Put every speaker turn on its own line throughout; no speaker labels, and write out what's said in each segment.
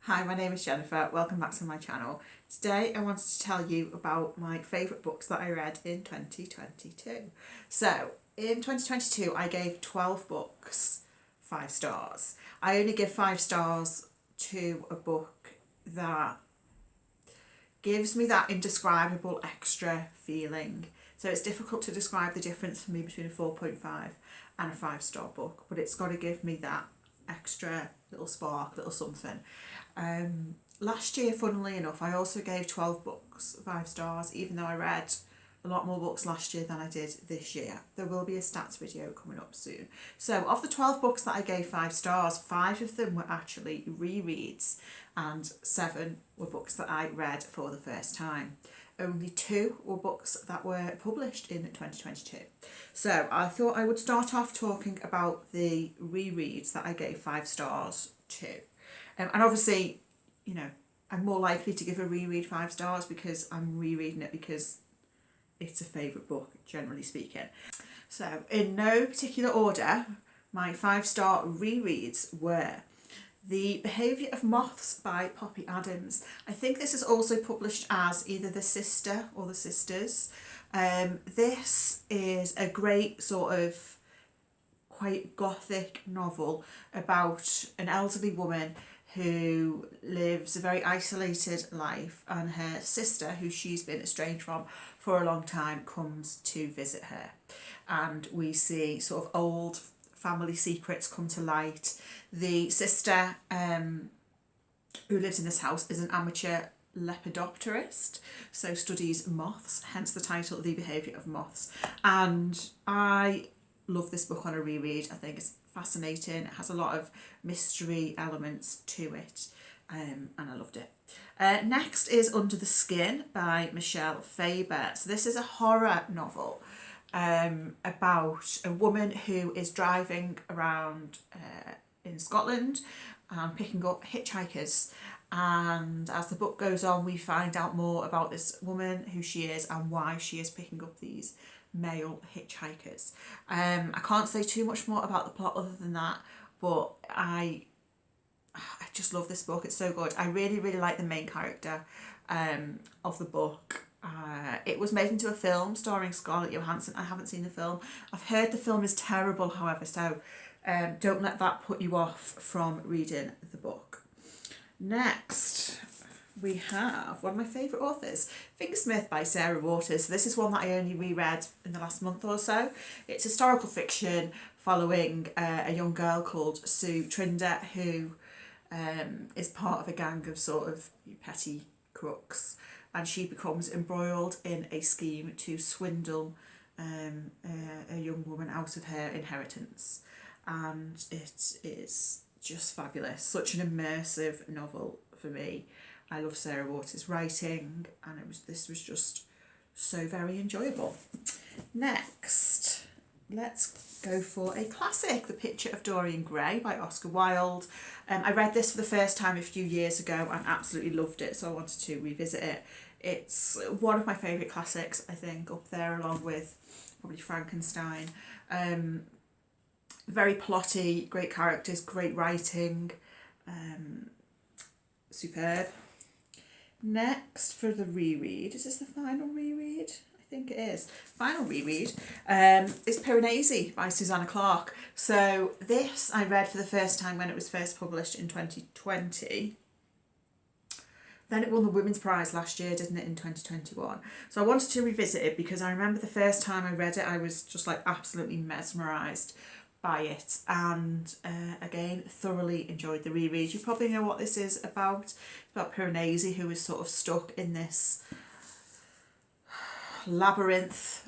Hi, my name is Jennifer. Welcome back to my channel. Today I wanted to tell you about my favourite books that I read in 2022. So, in 2022 I gave 12 books 5 stars. I only give 5 stars to a book that gives me that indescribable extra feeling. So it's difficult to describe the difference for me between a 4.5 and a 5-star book, but it's got to give me that extra little spark, little something. Last year, funnily enough, I also gave 12 books 5 stars, even though I read a lot more books last year than I did this year. There will be a stats video coming up soon. So of the 12 books that I gave 5 stars, 5 of them were actually rereads and 7 were books that I read for the first time. Only 2 were books that were published in 2022. So I thought I would start off talking about the rereads that I gave 5 stars to. And obviously, you know, I'm more likely to give a reread 5 stars because I'm rereading it because it's a favourite book, generally speaking. So in no particular order, my 5-star rereads were The Behaviour of Moths by Poppy Adams. I think this is also published as either The Sister or The Sisters. This is a great sort of quite gothic novel about an elderly woman who lives a very isolated life, and her sister, who she's been estranged from for a long time, comes to visit her, and we see sort of old family secrets come to light. The sister who lives in this house is an amateur lepidopterist, so studies moths, hence the title, The Behaviour of Moths. And I love this book on a reread. I think it's fascinating. It has a lot of mystery elements to it, and I loved it. Next is Under the Skin by Michel Faber. So this is a horror novel about a woman who is driving around in Scotland and picking up hitchhikers. And as the book goes on, we find out more about this woman, who she is and why she is picking up these male hitchhikers. I can't say too much more about the plot other than that, but I just love this book. It's so good. I really like the main character of the book. It was made into a film starring Scarlett Johansson. I haven't seen the film. I've heard the film is terrible, however, so don't let that put you off from reading the book. Next, we have one of my favourite authors, Fingersmith by Sarah Waters. So this is one that I only reread in the last month or so. It's historical fiction following a young girl called Sue Trinder, who is part of a gang of sort of petty crooks, and she becomes embroiled in a scheme to swindle a young woman out of her inheritance. And it is just fabulous. Such an immersive novel for me. I love Sarah Waters' writing, and this was just so very enjoyable. Next, let's go for a classic, The Picture of Dorian Gray by Oscar Wilde. I read this for the first time a few years ago and absolutely loved it, so I wanted to revisit it. It's one of my favourite classics, I think, up there along with probably Frankenstein. Very plotty, great characters, great writing, superb. Next, for the reread, is this the final reread? I think it is. Final reread is Piranesi by Susanna Clarke. So this I read for the first time when it was first published in 2020. Then it won the Women's Prize last year, didn't it, in 2021? So I wanted to revisit it because I remember the first time I read it, I was just like absolutely mesmerised by it, and again thoroughly enjoyed the reread. You probably know what this is about. It's about Piranesi, who is sort of stuck in this labyrinth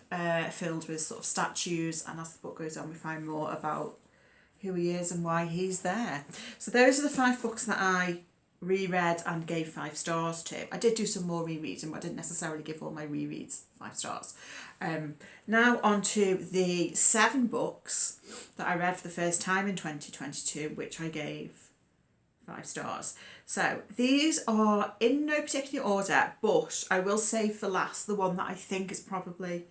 filled with sort of statues, and as the book goes on we find more about who he is and why he's there. So those are the 5 books that I reread and gave 5 stars to. I did do some more rereading, but I didn't necessarily give all my rereads 5 stars. Now on to the 7 books that I read for the first time in 2022, which I gave 5 stars. So these are in no particular order, but I will save for last the one that I think is probably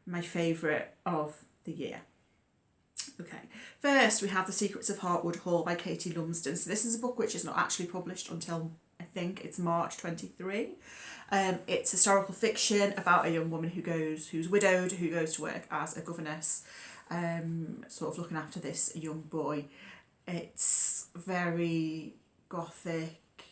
my favourite of the year. Okay, first we have The Secrets of Hartwood Hall by Katie Lumsden. So this is a book which is not actually published until I think it's March 23. It's historical fiction about a young woman who's widowed, who goes to work as a governess, sort of looking after this young boy. It's very gothic,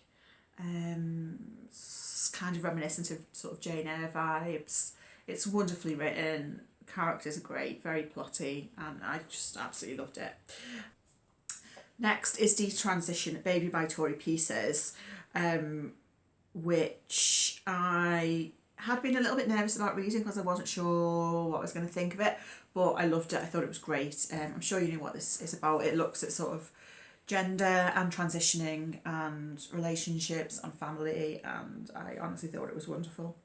kind of reminiscent of sort of Jane Eyre vibes. It's wonderfully written. Characters are great, very plotty, and I just absolutely loved it. Next is Detransition Baby by Torrey Pieces, which I had been a little bit nervous about reading because I wasn't sure what I was going to think of it, but I loved it. I thought it was great. I'm sure you know what this is about. It looks at sort of gender and transitioning and relationships and family, and I honestly thought it was wonderful.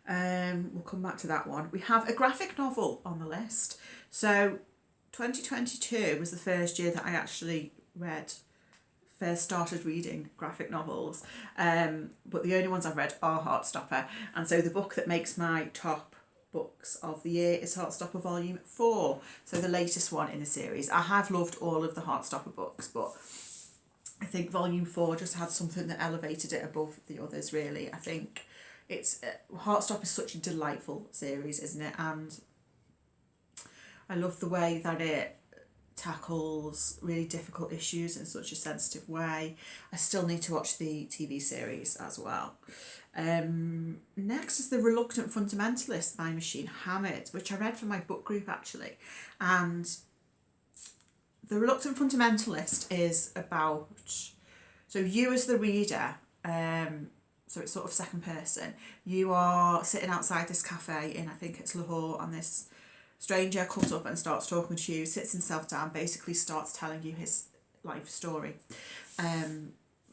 We'll come back to that one. We have a graphic novel on the list. So 2022 was the first year that I actually first started reading graphic novels, but the only ones I've read are Heartstopper, and so the book that makes my top books of the year is Heartstopper Volume 4, so the latest one in the series. I have loved all of the Heartstopper books, but I think Volume 4 just had something that elevated it above the others, really. I think it's Heartstopper is such a delightful series, isn't it? And I love the way that it tackles really difficult issues in such a sensitive way. I still need to watch the TV series as well. Next is The Reluctant Fundamentalist by Michel, Hamid, which I read for my book group actually. And The Reluctant Fundamentalist is about, so you as the reader, so it's sort of second person, you are sitting outside this cafe in, I think it's Lahore, and this stranger comes up and starts talking to you, sits himself down, basically starts telling you his life story.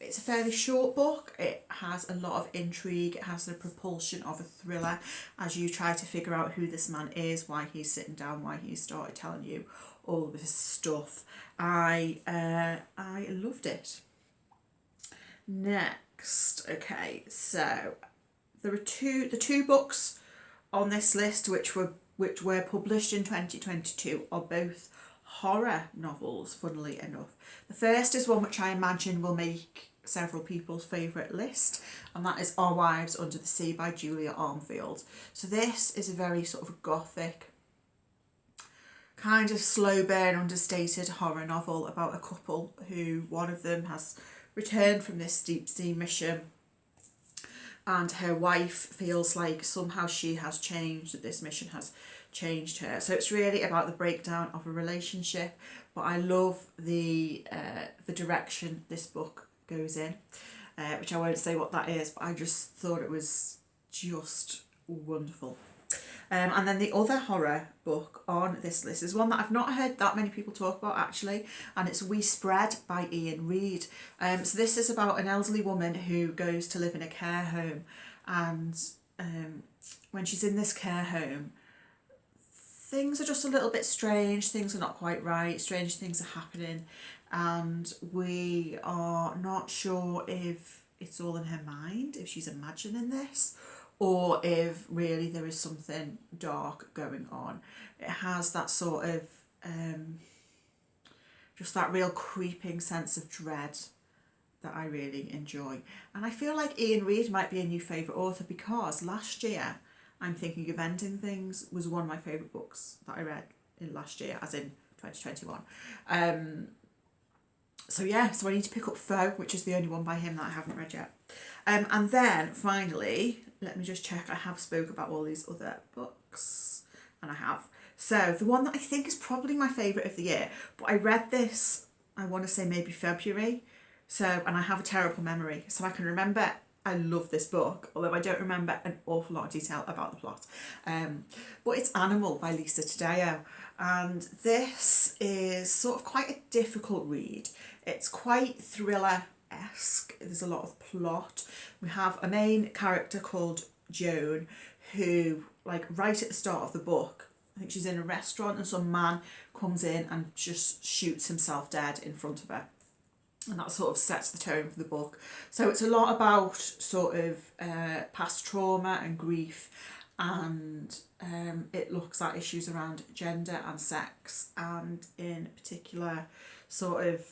It's a fairly short book. It has a lot of intrigue. It has the propulsion of a thriller as you try to figure out who this man is, why he's sitting down, why he started telling you all this stuff. I loved it. Next, okay, so there are the two books on this list which were published in 2022 are both horror novels, funnily enough. The first is one which I imagine will make several people's favourite list, and that is Our Wives Under the Sea by Julia Armfield. So this is a very sort of gothic, kind of slow burn, understated horror novel about a couple who, one of them has returned from this deep sea mission, and her wife feels like somehow she has changed, that this mission has changed her. So it's really about the breakdown of a relationship, but I love the direction this book goes in, which I won't say what that is, but I just thought it was just wonderful. And then the other horror book on this list is one that I've not heard that many people talk about actually, and it's We Spread by Iain Reid. So this is about an elderly woman who goes to live in a care home, and when she's in this care home, things are just a little bit strange, things are not quite right, strange things are happening, and we are not sure if it's all in her mind, if she's imagining this, or if really there is something dark going on. It has that sort of, just that real creeping sense of dread that I really enjoy. And I feel like Iain Reid might be a new favourite author, because last year, I'm Thinking of Ending Things was one of my favourite books that I read in last year, as in 2021. So yeah, so I need to pick up Foe, which is the only one by him that I haven't read yet. And then finally, let me just check, I have spoke about all these other books, and I have. So the one that I think is probably my favourite of the year, but I read this, I want to say maybe February, so, and I have a terrible memory, so I can remember I love this book, although I don't remember an awful lot of detail about the plot. But it's Animal by Lisa Taddeo, and this is sort of quite a difficult read. It's quite thriller-esque. There's a lot of plot. We have a main character called Joan who, like, right at the start of the book, I think she's in a restaurant and some man comes in and just shoots himself dead in front of her. And that sort of sets the tone for the book. So it's a lot about sort of past trauma and grief, and it looks at issues around gender and sex, and in particular sort of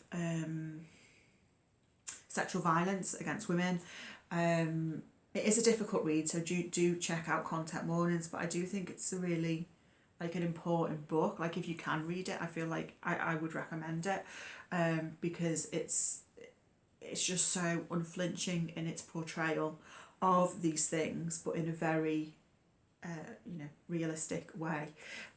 sexual violence against women. It is a difficult read, so do check out Content Mornings, but I do think it's a really like an important book. Like if you can read it, I feel like I would recommend it, because it's just so unflinching in its portrayal of these things, but in a very realistic way.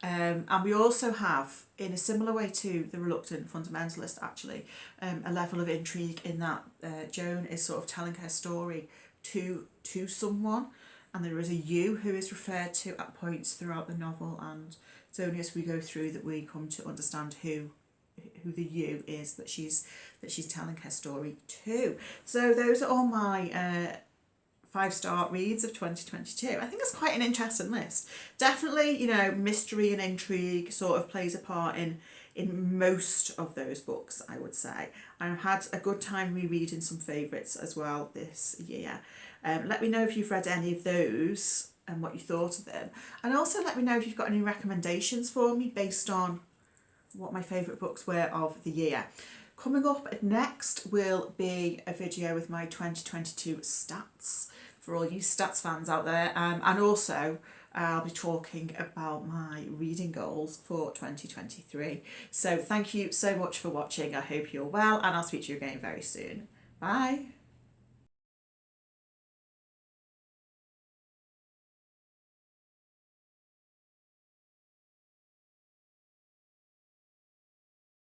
And we also have, in a similar way to the Reluctant Fundamentalist actually, a level of intrigue in that Joan is sort of telling her story to someone, and there is a you who is referred to at points throughout the novel, and it's only as we go through that we come to understand who the you is that she's telling her story to. So those are all my 5-star reads of 2022. I think it's quite an interesting list. Definitely, mystery and intrigue sort of plays a part in most of those books, I would say. I've had a good time rereading some favourites as well this year. Let me know if you've read any of those and what you thought of them. And also let me know if you've got any recommendations for me based on what my favourite books were of the year. Coming up next will be a video with my 2022 stats for all you stats fans out there, and also I'll be talking about my reading goals for 2023. So thank you so much for watching. I hope you're well, and I'll speak to you again very soon. Bye.